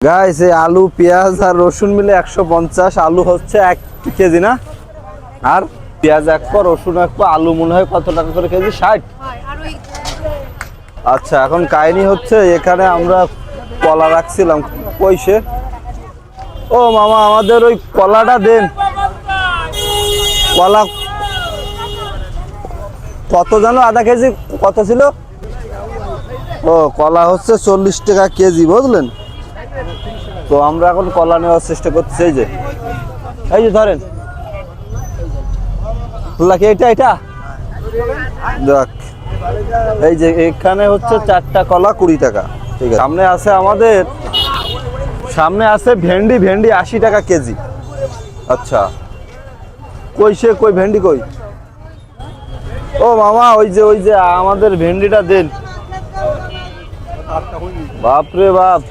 Guys এই আলু পেঁয়াজ আর রসুন মিলে 150। আলু হচ্ছে 1 কেজি না, আর পেঁয়াজ 1 পো, রসুন 1 পো, আলু মনে হয় কত টাকা করে কেজি? 60। আচ্ছা, এখন কাহিনী হচ্ছে এখানে আমরা কলা রাখছিলাম কইসে। ও মামা, আমাদের ওই কলাটা দেন। কলা কত জানো? আধা কেজি কত ছিল? ও, কলা হচ্ছে 40 টাকা কেজি, বুঝলেন? তো আমরা এখন কলা নেওয়ার চেষ্টা করছি। এই যে ধরেন, এটা দেখ, এই যে এখানে হচ্ছে 4টা কলা 20 টাকা। ঠিক আছে, সামনে আছে ভেন্ডি 80 টাকা কেজি। আচ্ছা, কই ভেন্ডি কই? ও মামা, ওই যে আমাদের ভেন্ডিটা দেন। বাপরে বাপ,